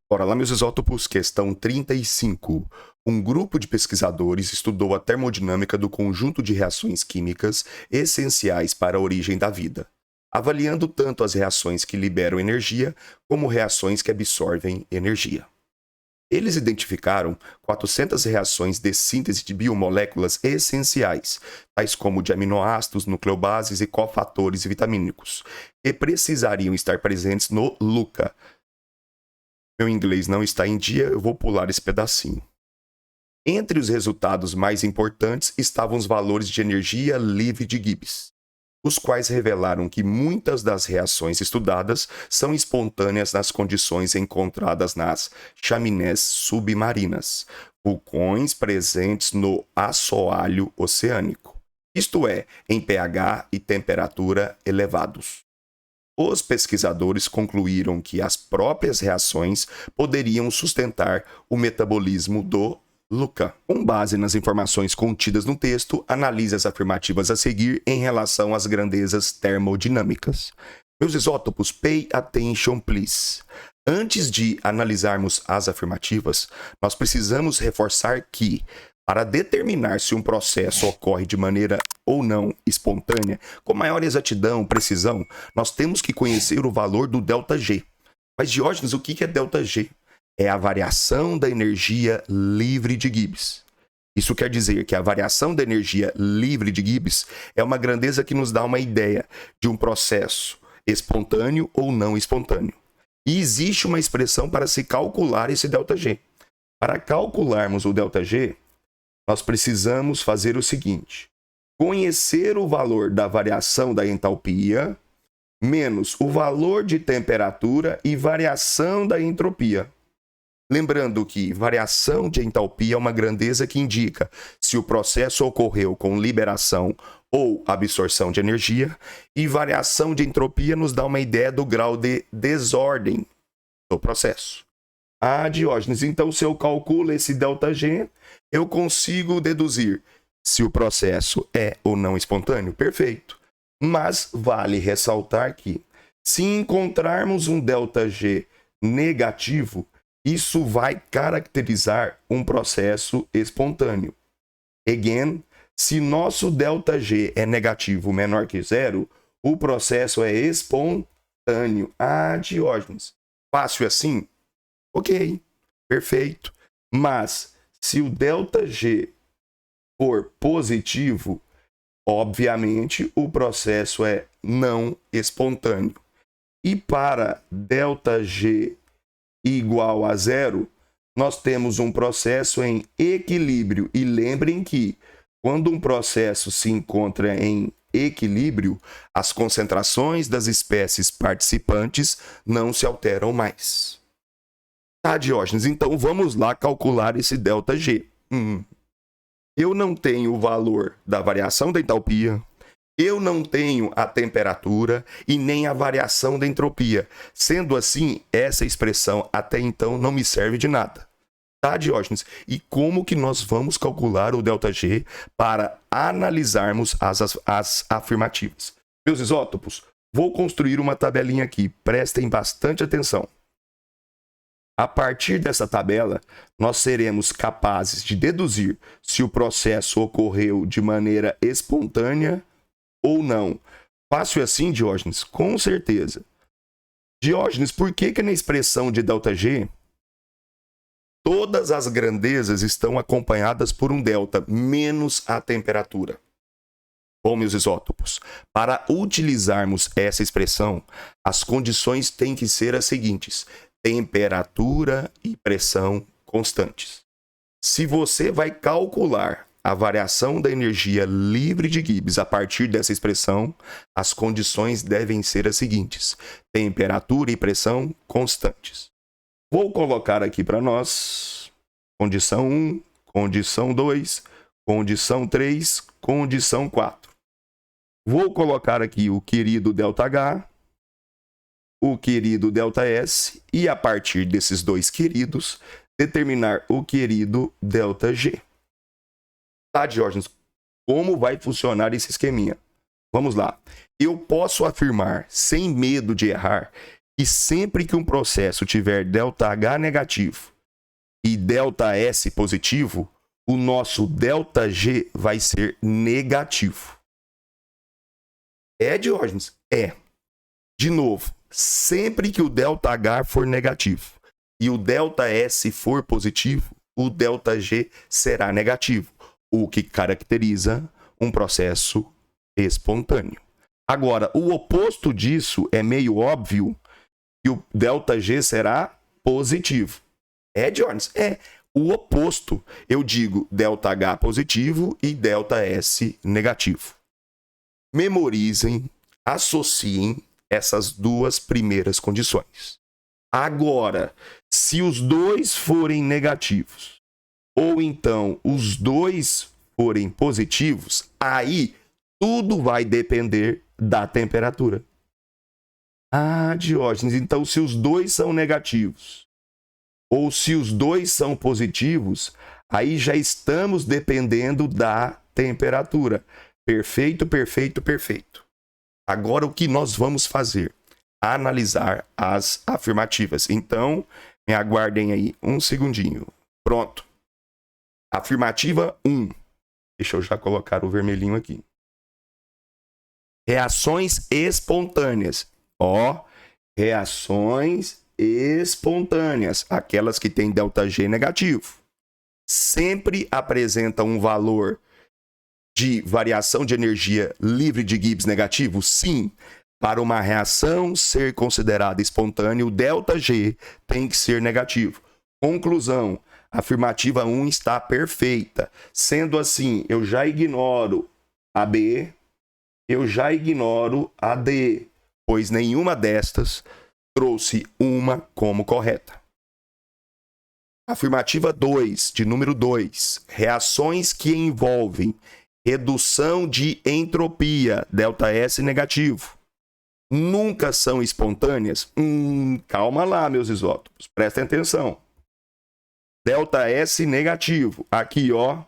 Bora lá, meus isótopos, questão 35. Um grupo de pesquisadores estudou a termodinâmica do conjunto de reações químicas essenciais para a origem da vida, avaliando tanto as reações que liberam energia como reações que absorvem energia. Eles identificaram 400 reações de síntese de biomoléculas essenciais, tais como de aminoácidos, nucleobases e cofatores vitamínicos, que precisariam estar presentes no LUCA. Meu inglês não está em dia, eu vou pular esse pedacinho. Entre os resultados mais importantes estavam os valores de energia livre de Gibbs, os quais revelaram que muitas das reações estudadas são espontâneas nas condições encontradas nas chaminés submarinas, vulcões presentes no assoalho oceânico, isto é, em pH e temperatura elevados. Os pesquisadores concluíram que as próprias reações poderiam sustentar o metabolismo do LUCA. Com base nas informações contidas no texto, analise as afirmativas a seguir em relação às grandezas termodinâmicas. Meus isótopos, pay attention, please. Antes de analisarmos as afirmativas, nós precisamos reforçar que, para determinar se um processo ocorre de maneira ou não espontânea, com maior exatidão, precisão, nós temos que conhecer o valor do ΔG. Mas, Diógenes, o que é ΔG? É a variação da energia livre de Gibbs. Isso quer dizer que a variação da energia livre de Gibbs é uma grandeza que nos dá uma ideia de um processo espontâneo ou não espontâneo. E existe uma expressão para se calcular esse ΔG. Para calcularmos o ΔG, nós precisamos fazer o seguinte: conhecer o valor da variação da entalpia menos o valor de temperatura e variação da entropia. Lembrando que variação de entalpia é uma grandeza que indica se o processo ocorreu com liberação ou absorção de energia, e variação de entropia nos dá uma ideia do grau de desordem do processo. Diógenes, então se eu calculo esse ΔG, eu consigo deduzir se o processo é ou não espontâneo? Perfeito. Mas vale ressaltar que, se encontrarmos um ΔG negativo, isso vai caracterizar um processo espontâneo. Again, se nosso ΔG é negativo menor que zero, o processo é espontâneo. Diógenes, fácil assim? Ok, perfeito. Mas se o ΔG for positivo, obviamente o processo é não espontâneo. E para ΔG igual a zero, nós temos um processo em equilíbrio. E lembrem que, quando um processo se encontra em equilíbrio, as concentrações das espécies participantes não se alteram mais. Diógenes, então vamos lá calcular esse ΔG. Eu não tenho o valor da variação da entalpia, eu não tenho a temperatura e nem a variação da entropia. Sendo assim, essa expressão até então não me serve de nada. Diógenes? E como que nós vamos calcular o ΔG para analisarmos as afirmativas? Meus isótopos, vou construir uma tabelinha aqui. Prestem bastante atenção. A partir dessa tabela, nós seremos capazes de deduzir se o processo ocorreu de maneira espontânea ou não. Fácil assim, Diógenes? Com certeza. Diógenes, por que na expressão de ΔG, todas as grandezas estão acompanhadas por um delta, menos a temperatura? Bom, meus isótopos, para utilizarmos essa expressão, as condições têm que ser as seguintes: temperatura e pressão constantes. Se você vai calcular a variação da energia livre de Gibbs a partir dessa expressão, as condições devem ser as seguintes: temperatura e pressão constantes. Vou colocar aqui para nós condição 1, condição 2, condição 3, condição 4. Vou colocar aqui o querido ΔH, o querido ΔS, e a partir desses dois queridos, determinar o querido ΔG. Diógenes, como vai funcionar esse esqueminha? Vamos lá. Eu posso afirmar, sem medo de errar, E sempre que um processo tiver ΔH negativo e ΔS positivo, o nosso ΔG vai ser negativo. É, Diógenes? É. De novo, sempre que o ΔH for negativo e o ΔS for positivo, o ΔG será negativo, o que caracteriza um processo espontâneo. Agora, o oposto disso é meio óbvio, que o ΔG será positivo. É, Diógenes? É. O oposto, eu digo ΔH positivo e ΔS negativo. Memorizem, associem essas duas primeiras condições. Agora, se os dois forem negativos, ou então os dois forem positivos, aí tudo vai depender da temperatura. Ah, Diógenes, então se os dois são negativos, ou se os dois são positivos, aí já estamos dependendo da temperatura. Perfeito, perfeito, perfeito. Agora o que nós vamos fazer? Analisar as afirmativas. Então, me aguardem aí um segundinho. Pronto. Afirmativa 1. Deixa eu já colocar o vermelhinho aqui. Reações espontâneas. Reações espontâneas. Aquelas que têm ΔG negativo. Sempre apresentam um valor de variação de energia livre de Gibbs negativo? Sim. Para uma reação ser considerada espontânea, o ΔG tem que ser negativo. Conclusão, a afirmativa 1 está perfeita. Sendo assim, eu já ignoro a B, eu já ignoro a D, pois nenhuma destas trouxe uma como correta. Afirmativa 2, de número 2, reações que envolvem redução de entropia, ΔS negativo, nunca são espontâneas? Calma lá, meus isótopos, prestem atenção. ΔS negativo, aqui ó,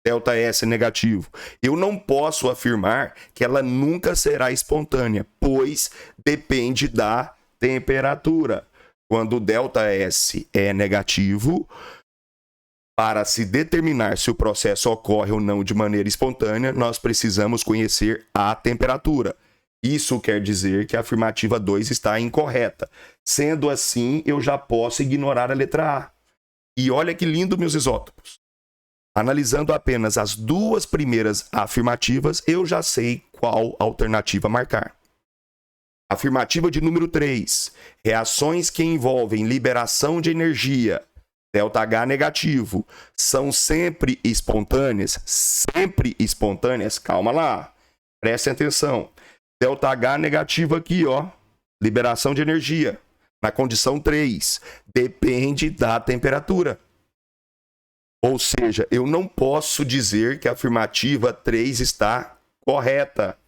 ΔS negativo. Eu não posso afirmar que ela nunca será espontânea, pois depende da temperatura. Quando o ΔS é negativo, para se determinar se o processo ocorre ou não de maneira espontânea, nós precisamos conhecer a temperatura. Isso quer dizer que a afirmativa 2 está incorreta. Sendo assim, eu já posso ignorar a letra A. E olha que lindo, meus isótopos. Analisando apenas as duas primeiras afirmativas, eu já sei qual alternativa marcar. Afirmativa de número 3. Reações que envolvem liberação de energia, ΔH negativo, são sempre espontâneas? Sempre espontâneas? Calma lá. Prestem atenção. ΔH negativo aqui, ó. Liberação de energia. Na condição 3. Depende da temperatura. Ou seja, eu não posso dizer que a afirmativa 3 está correta.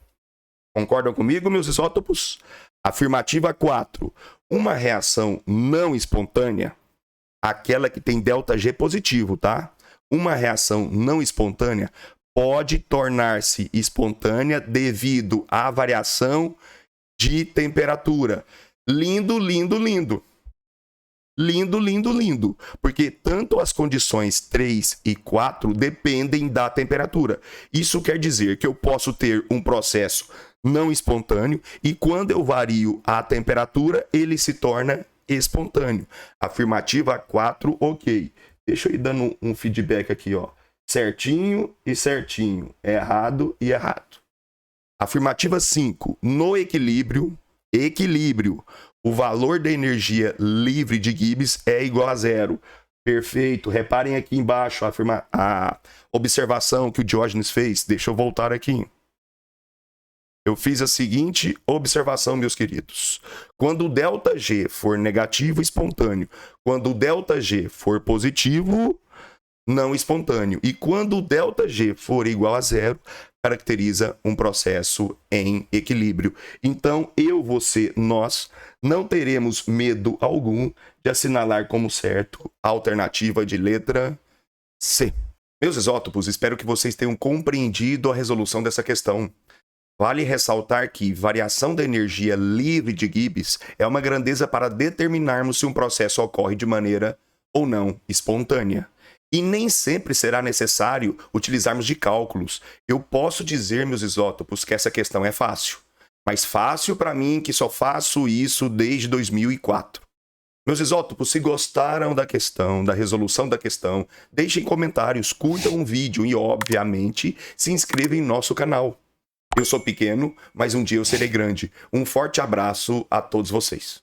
Concordam comigo, meus isótopos? Afirmativa 4. Uma reação não espontânea, aquela que tem ΔG positivo, tá? Uma reação não espontânea pode tornar-se espontânea devido à variação de temperatura. Lindo, lindo, lindo. Lindo, lindo, lindo. Porque tanto as condições 3 e 4 dependem da temperatura. Isso quer dizer que eu posso ter um processo não espontâneo e quando eu vario a temperatura, ele se torna espontâneo. Afirmativa 4, ok. Deixa eu ir dando um feedback aqui, ó. Certinho e certinho. Errado e errado. Afirmativa 5. No equilíbrio, o valor da energia livre de Gibbs é igual a zero. Perfeito. Reparem aqui embaixo a observação que o Diógenes fez. Deixa eu voltar aqui. Eu fiz a seguinte observação, meus queridos. Quando o ΔG for negativo, espontâneo. Quando o ΔG for positivo, não espontâneo. E quando o ΔG for igual a zero, caracteriza um processo em equilíbrio. Então, eu, você, nós não teremos medo algum de assinalar como certo a alternativa de letra C. Meus isótopos, espero que vocês tenham compreendido a resolução dessa questão. Vale ressaltar que variação da energia livre de Gibbs é uma grandeza para determinarmos se um processo ocorre de maneira ou não espontânea. E nem sempre será necessário utilizarmos de cálculos. Eu posso dizer, meus isótopos, que essa questão é fácil. Mas fácil para mim que só faço isso desde 2004. Meus isótopos, se gostaram da questão, da resolução da questão, deixem comentários, curtam o vídeo e, obviamente, se inscrevam em nosso canal. Eu sou pequeno, mas um dia eu serei grande. Um forte abraço a todos vocês.